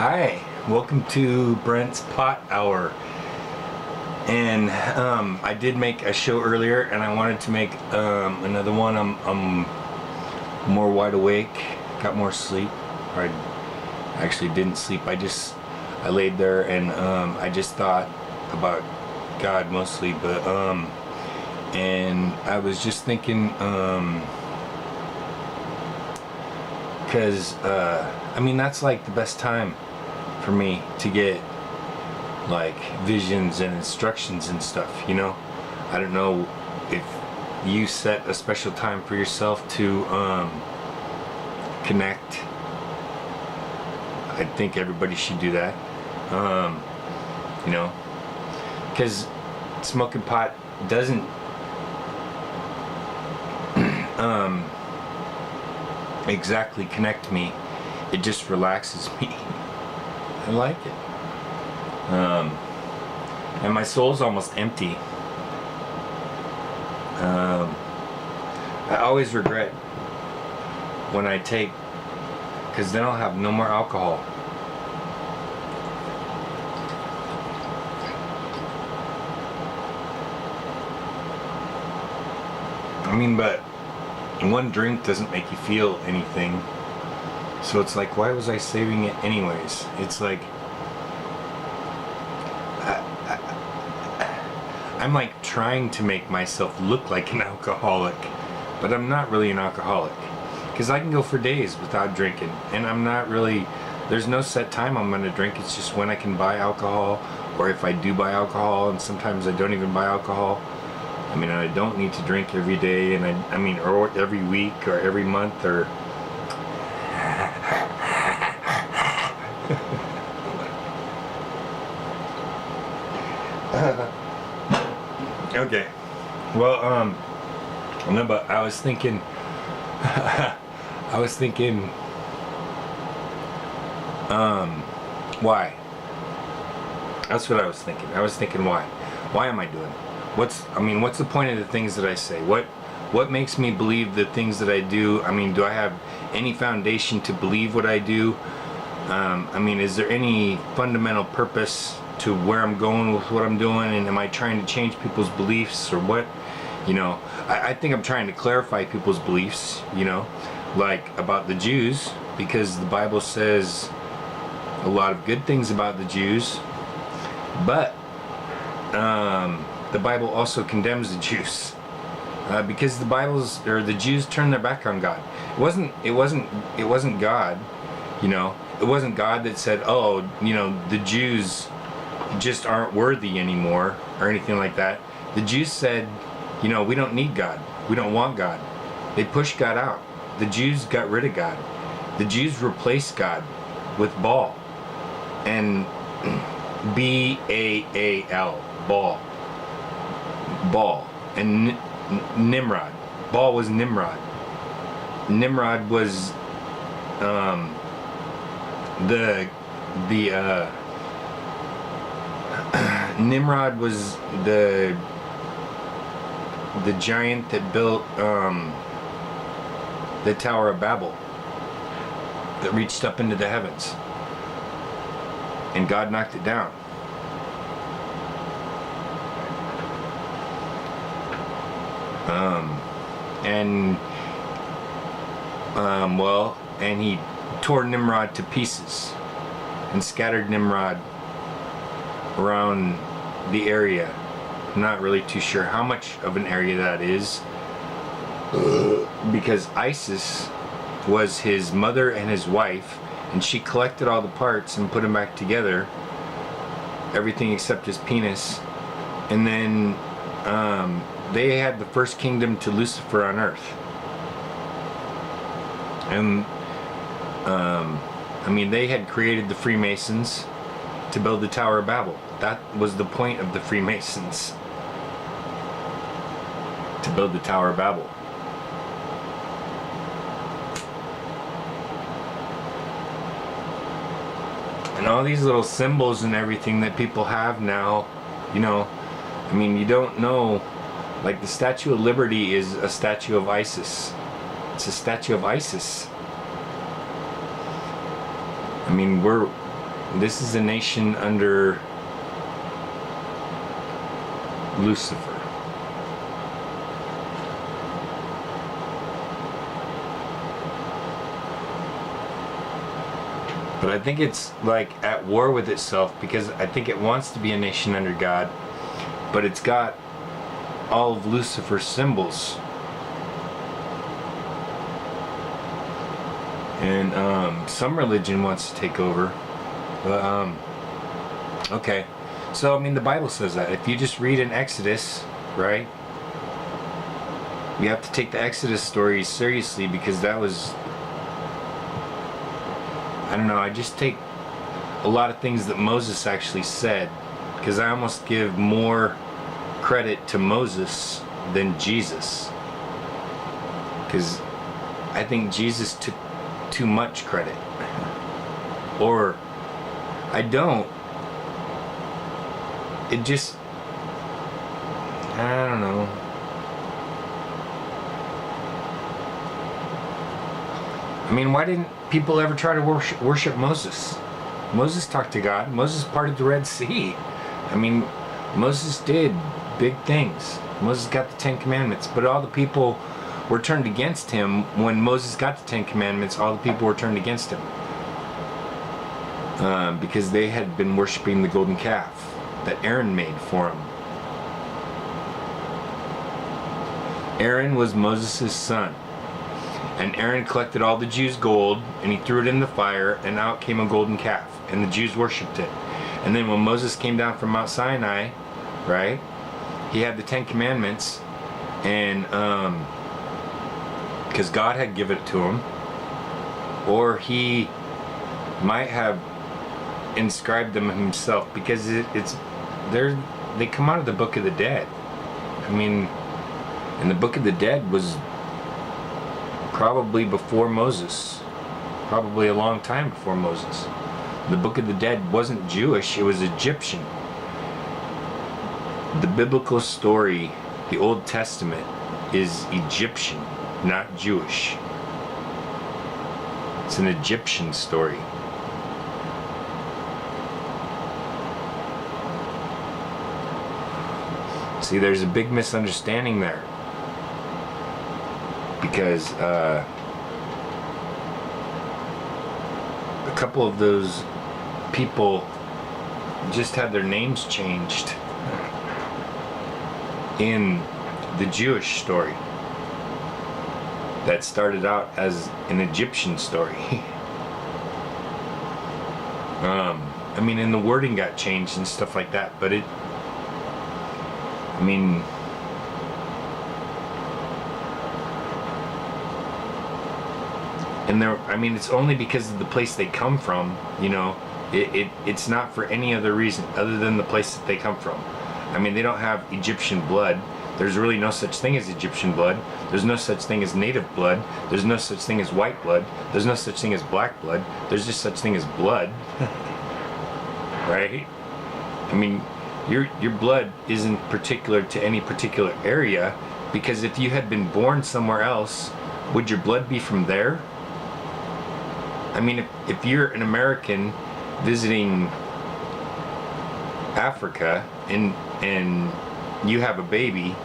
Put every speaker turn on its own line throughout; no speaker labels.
Hi, welcome to Brent's Pot Hour. And I did make a show earlier, and I wanted to make another one. I'm more wide awake, got more sleep. Or I actually didn't sleep. I laid there and I just thought about God mostly, but and I was just thinking, because I mean, that's like the best time for me to get like visions and instructions and stuff, you know. I don't know if you set a special time for yourself to connect. I think everybody should do that, you know, because smoking pot doesn't exactly connect me. It just relaxes me. I like it. And my soul's almost empty. I always regret when I take, because then I'll have no more alcohol. I mean, but one drink doesn't make you feel anything. So it's like, why was I saving it anyways? It's like, I'm like trying to make myself look like an alcoholic, but I'm not really an alcoholic, because I can go for days without drinking, and I'm not really, there's no set time I'm going to drink. It's just when I can buy alcohol, or if I do buy alcohol, and sometimes I don't even buy alcohol. I mean, I don't need to drink every day, and I mean, or every week, or every month, or okay. Well, no, but I was thinking, why? That's what I was thinking. I was thinking, why? Why am I doing it? What's the point of the things that I say? What makes me believe the things that I do? I mean, do I have any foundation to believe what I do? I mean, is there any fundamental purpose to where I'm going with what I'm doing, and am I trying to change people's beliefs or what? You know, I think I'm trying to clarify people's beliefs, you know, like about the Jews, because the Bible says a lot of good things about the Jews, but the Bible also condemns the Jews, because the Jews turned their back on God. It wasn't God, you know. It wasn't God that said, oh, you know, the Jews just aren't worthy anymore or anything like that. The Jews said, you know, we don't need God. We don't want God. They pushed God out. The Jews got rid of God. The Jews replaced God with Baal. And B-A-A-L, Baal. Baal. And Nimrod. Baal was Nimrod. Nimrod was Nimrod was the giant that built the Tower of Babel, that reached up into the heavens, and God knocked it down. And he tore Nimrod to pieces and scattered Nimrod around the area. I'm not really too sure how much of an area that is, because Isis was his mother and his wife, and she collected all the parts and put them back together, everything except his penis, and then they had the first kingdom to Lucifer on earth. And I mean, they had created the Freemasons to build the Tower of Babel. That was the point of the Freemasons, to build the Tower of Babel. And all these little symbols and everything that people have now, you know, I mean, you don't know, like the Statue of Liberty is a statue of Isis. It's a statue of Isis. I mean, This is a nation under Lucifer. But I think it's like at war with itself, because I think it wants to be a nation under God, but it's got all of Lucifer's symbols. And some religion wants to take over. But okay. So I mean, the Bible says that. If you just read in Exodus, right? You have to take the Exodus story seriously, because that was, I don't know, I just take a lot of things that Moses actually said, because I almost give more credit to Moses than Jesus, because I think Jesus took too much credit. Or I don't. It just, I don't know. I mean, why didn't people ever try to worship Moses? Moses talked to God. Moses parted the Red Sea. I mean, Moses did big things. Moses got the Ten Commandments, but all the people were turned against him. When Moses got the Ten Commandments, all the people were turned against him, because they had been worshiping the golden calf that Aaron made for him. Aaron was Moses' son. And Aaron collected all the Jews' gold, and he threw it in the fire, and out came a golden calf, and the Jews worshipped it. And then when Moses came down from Mount Sinai, right, he had the Ten Commandments, and because God had given it to him, or he might have inscribed them himself, because they come out of the Book of the Dead. I mean, and the Book of the Dead was probably before Moses, probably a long time before Moses. The Book of the Dead wasn't Jewish, it was Egyptian. The biblical story, the Old Testament, is Egyptian, not Jewish. It's an Egyptian story. See, there's a big misunderstanding there. Because a couple of those people just had their names changed in the Jewish story that started out as an Egyptian story. I mean, and the wording got changed and stuff like that, but I mean, and it's only because of the place they come from, you know. It's not for any other reason other than the place that they come from. I mean, they don't have Egyptian blood. There's really no such thing as Egyptian blood. There's no such thing as native blood. There's no such thing as white blood. There's no such thing as black blood. There's just such thing as blood. Right? I mean, your blood isn't particular to any particular area, because if you had been born somewhere else, would your blood be from there? I mean, if you're an American visiting Africa and you have a baby,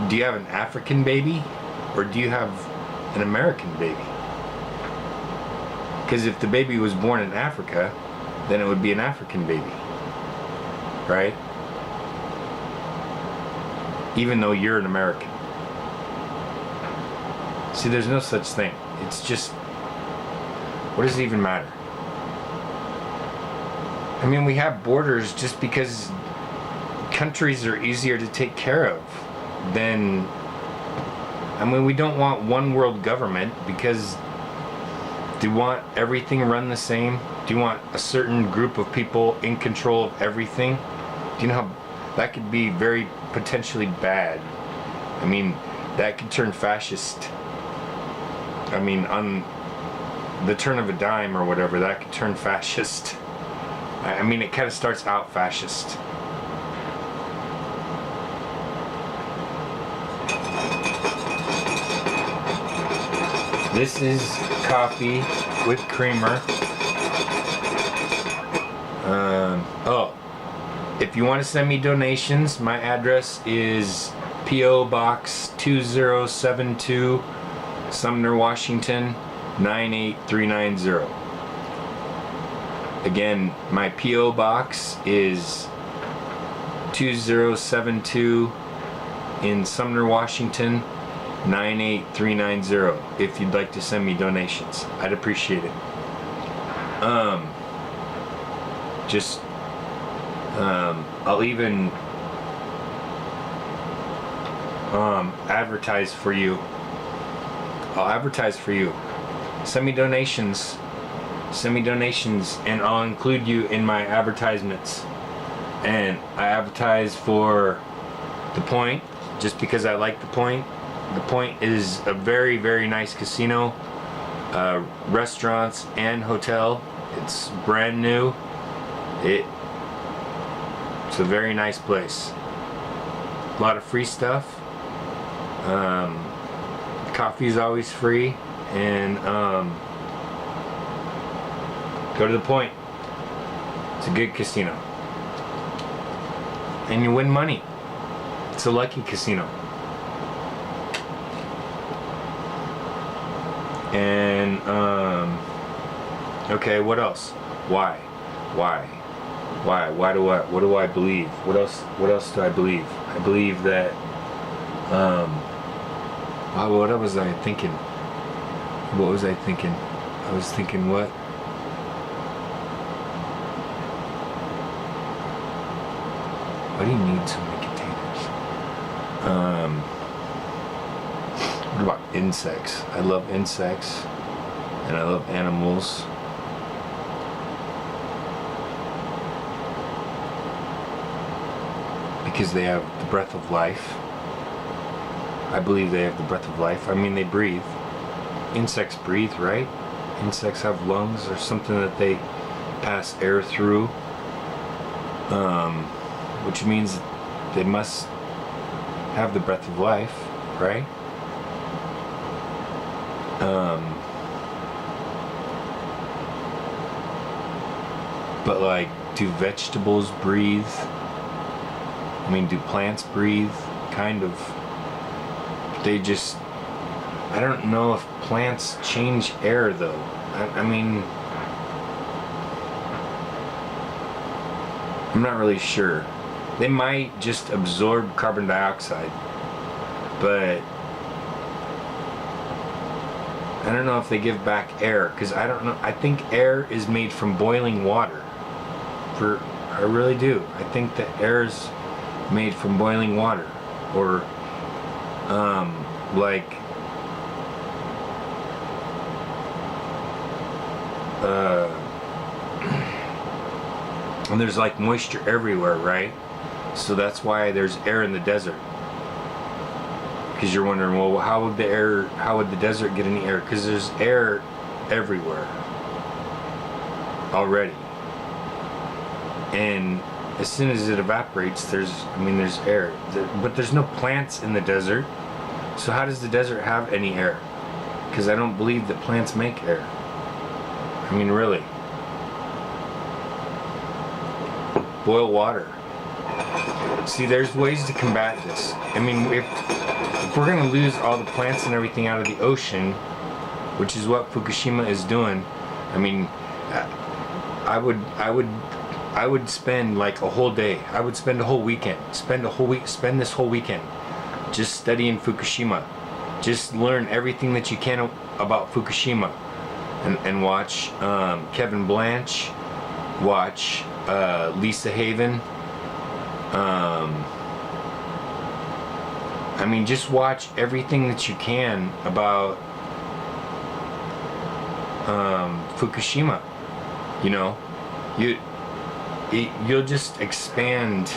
do you have an African baby or do you have an American baby? Because if the baby was born in Africa, then it would be an African baby, right? Even though you're an American. See, there's no such thing. It's just, what does it even matter? I mean, we have borders just because countries are easier to take care of than, I mean, we don't want one world government, because do you want everything run the same? Do you want a certain group of people in control of everything? Do you know how that could be very potentially bad? I mean, that could turn fascist. I mean, on the turn of a dime or whatever, that could turn fascist. I mean, it kind of starts out fascist. This is coffee with creamer. Oh, if you want to send me donations, my address is P.O. Box 2072, Sumner, Washington 98390. Again, my P.O. Box is 2072 in Sumner, Washington 98390. If you'd like to send me donations, I'd appreciate it. I'll even advertise for you. I'll advertise for you. Send me donations, and I'll include you in my advertisements. And I advertise for the Point just because I like the Point. The Point is a very, very nice casino, restaurants and hotel. It's brand new. It's a very nice place. A lot of free stuff. Coffee is always free, and go to the Point. It's a good casino, and you win money. It's a lucky casino. And okay, what else? Why what do I believe? What else do I believe? I believe that what was I thinking? I was thinking what? Why do you need so many containers? What about insects? I love insects, and I love animals. Because they have the breath of life. I believe they have the breath of life. I mean, they breathe. Insects breathe, right? Insects have lungs or something that they pass air through, which means they must have the breath of life, right? But like, do vegetables breathe? I mean, do plants breathe? Kind of. They just... I don't know if plants change air, though. I mean... I'm not really sure. They might just absorb carbon dioxide. But... I don't know if they give back air, because I don't know. I think air is made from boiling water. I really do. I think that air's made from boiling water, or like and there's like moisture everywhere, right? So that's why there's air in the desert. Because you're wondering, well, how would the desert get any air? Because there's air everywhere already, and as soon as it evaporates, there's air. But there's no plants in the desert. So how does the desert have any air? Because I don't believe that plants make air. I mean, really. Boil water. See, there's ways to combat this. I mean, if we're going to lose all the plants and everything out of the ocean, which is what Fukushima is doing, I mean, I would spend like a whole day. I would spend a whole weekend. Spend this whole weekend just studying Fukushima. Just learn everything that you can about Fukushima, and watch Kevin Blanche, watch Lisa Haven. I mean, just watch everything that you can about Fukushima. You know, you'll just expand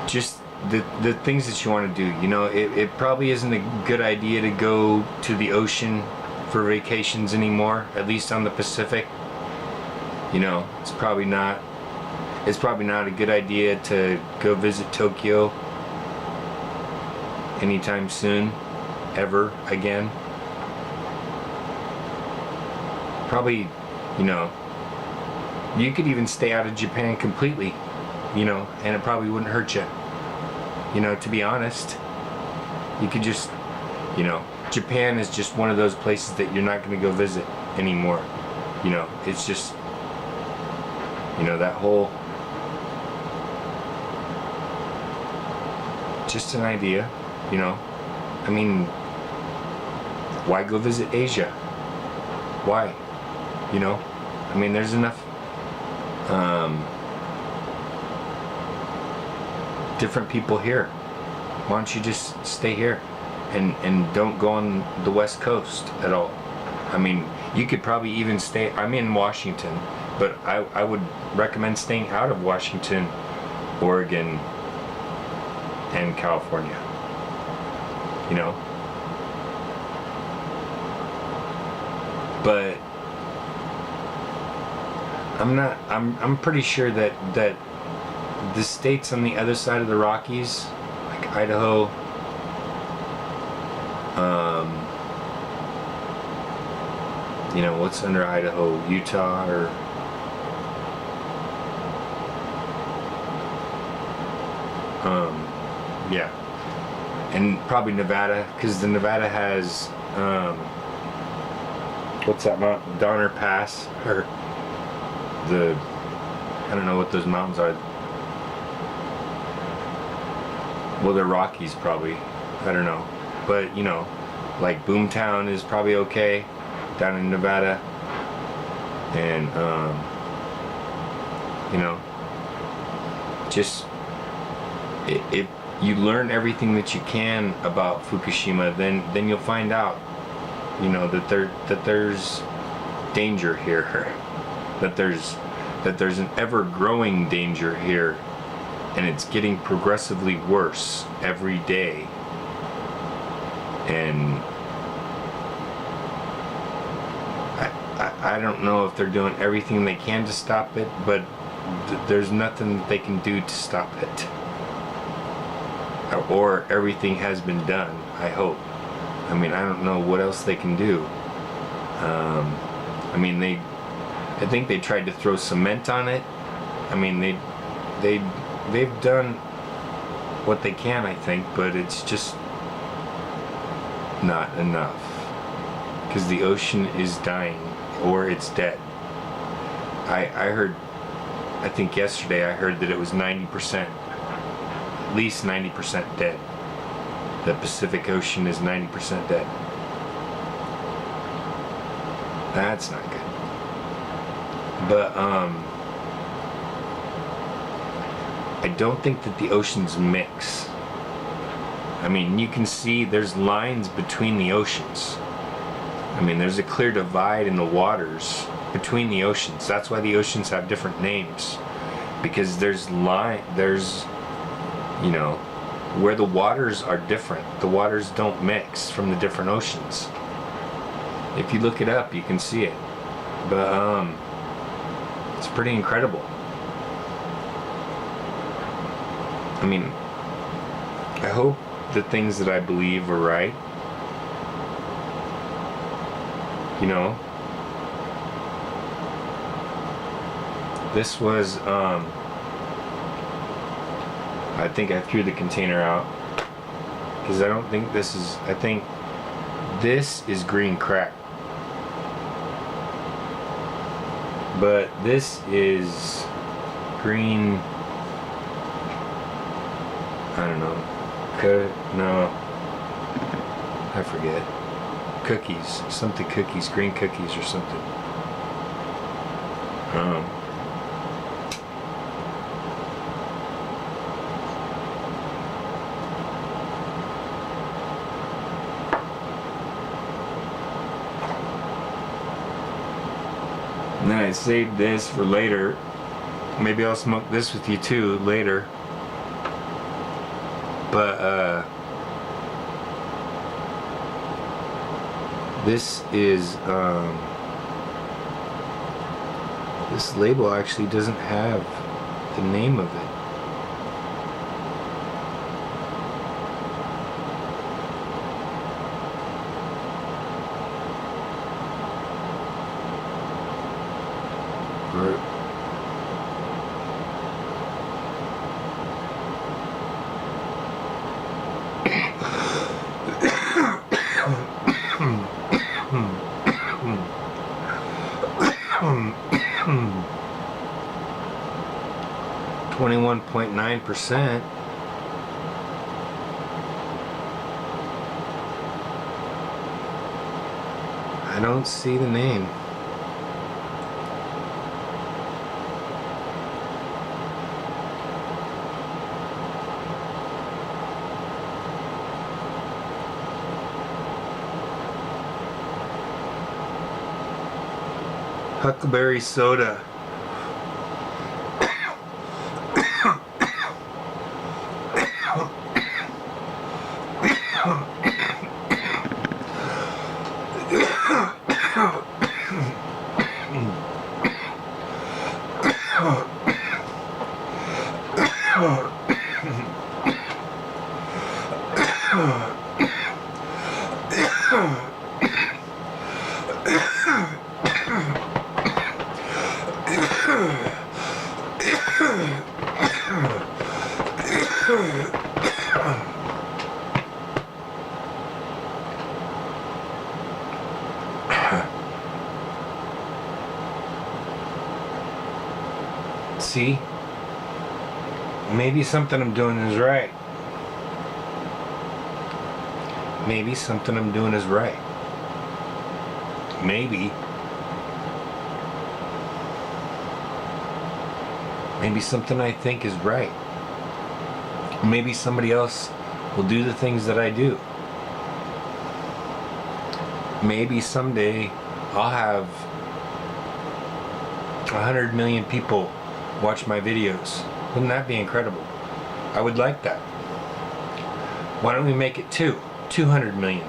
just the things that you want to do. You know, it probably isn't a good idea to go to the ocean for vacations anymore, at least on the Pacific. You know, it's probably not a good idea to go visit Tokyo anytime soon, ever again. probably, you know, you could even stay out of Japan completely, you know, and it probably wouldn't hurt you. You know, to be honest, you could just, you know, Japan is just one of those places that you're not going to go visit anymore. You know, it's just, you know, that whole, just an idea, you know. I mean, why go visit Asia? Why? You know, I mean, there's enough different people here. Why don't you just stay here and don't go on the West Coast at all? I mean, you could probably even stay, I'm in Washington, but I would recommend staying out of Washington, Oregon, and California. You know? But I'm pretty sure that the states on the other side of the Rockies, like Idaho, you know, what's under Idaho, Utah, or yeah, and probably Nevada, because the Nevada has what's that mountain, Donner Pass, or the, I don't know what those mountains are. Well, they're Rockies probably, I don't know, but you know, like Boomtown is probably okay down in Nevada, and you know, just if you learn everything that you can about Fukushima, then you'll find out, you know, that there's danger here, that there's an ever-growing danger here, and it's getting progressively worse every day. And I don't know if they're doing everything they can to stop it, but there's nothing that they can do to stop it. Or everything has been done, I hope. I mean, I don't know what else they can do. I mean, I think they tried to throw cement on it. I mean, they've done what they can, I think, but it's just not enough, because the ocean is dying, or it's dead. I heard, I think yesterday I heard that it was 90%, at least 90% dead. The Pacific Ocean is 90% dead. That's not good. But I don't think that the oceans mix. I mean, you can see there's lines between the oceans. I mean, there's a clear divide in the waters between the oceans. That's why the oceans have different names, because there's you know, where the waters are different. The waters don't mix from the different oceans. If you look it up, you can see it. But it's pretty incredible. I mean, I hope the things that I believe are right. You know, this was I think I threw the container out, because I don't think this is, I think this is green crack, but this is green, I don't know, no, I forget, cookies, something cookies, green cookies or something. And then I saved this for later. Maybe I'll smoke this with you too later. But this is this label actually doesn't have the name of it. 21.9%. I don't see the name. Huckleberry soda. See? Maybe something I'm doing is right. Maybe something I'm doing is right. Maybe. Maybe something I think is right. Maybe somebody else will do the things that I do. Maybe someday I'll have 100 million people watch my videos. Wouldn't that be incredible? I would like that. Why don't we make it 200 million?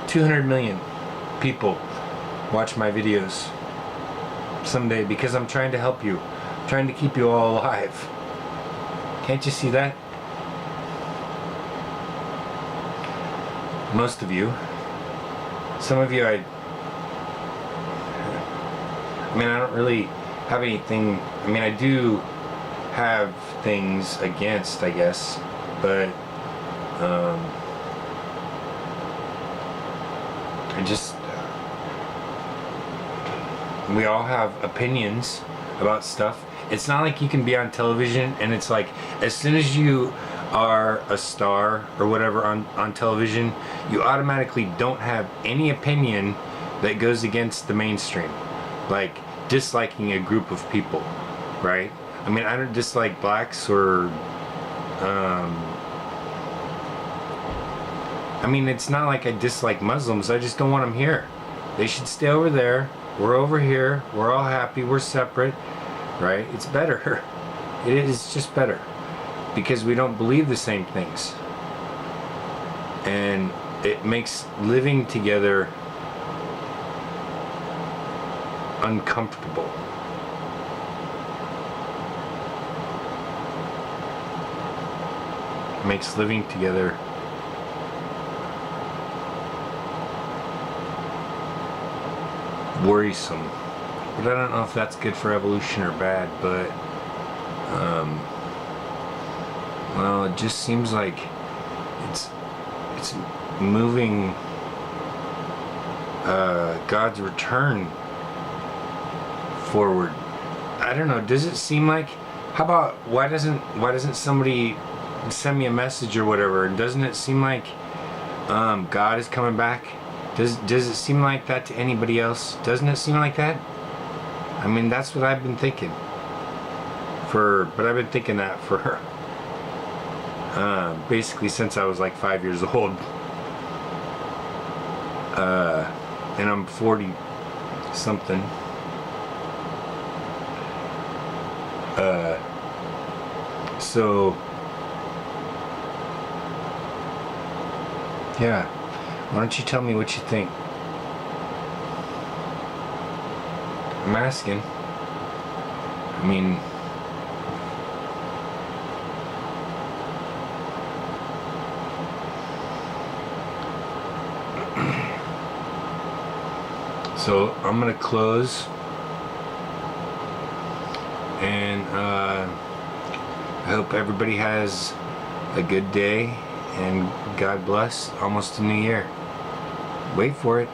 200 million people watch my videos someday, because I'm trying to help you. I'm trying to keep you all alive. Can't you see that? Most of you. Some of you I mean, I don't really have anything. I mean, I do have things against, I guess, but I just we all have opinions about stuff. It's not like you can be on television and it's like, as soon as you are a star or whatever on television, you automatically don't have any opinion that goes against the mainstream, like disliking a group of people, right? I mean, I don't dislike blacks or I mean, it's not like I dislike Muslims. I just don't want them here. They should stay over there. We're over here. We're all happy. We're separate, right? It's better. It is just better, because we don't believe the same things, and it makes living together uncomfortable. It makes living together worrisome. But I don't know if that's good for evolution or bad, but well, it just seems like it's moving God's return forward. I don't know, does it seem like, how about, why doesn't somebody send me a message or whatever, and doesn't it seem like God is coming back? Does it seem like that to anybody else? Doesn't it seem like that? I mean, that's what I've been thinking but I've been thinking that for basically since I was like 5 years old, and I'm 40 something. So yeah, why don't you tell me what you think? I'm asking. I mean, so I'm gonna close, and I hope everybody has a good day, and God bless. Almost a new year. Wait for it.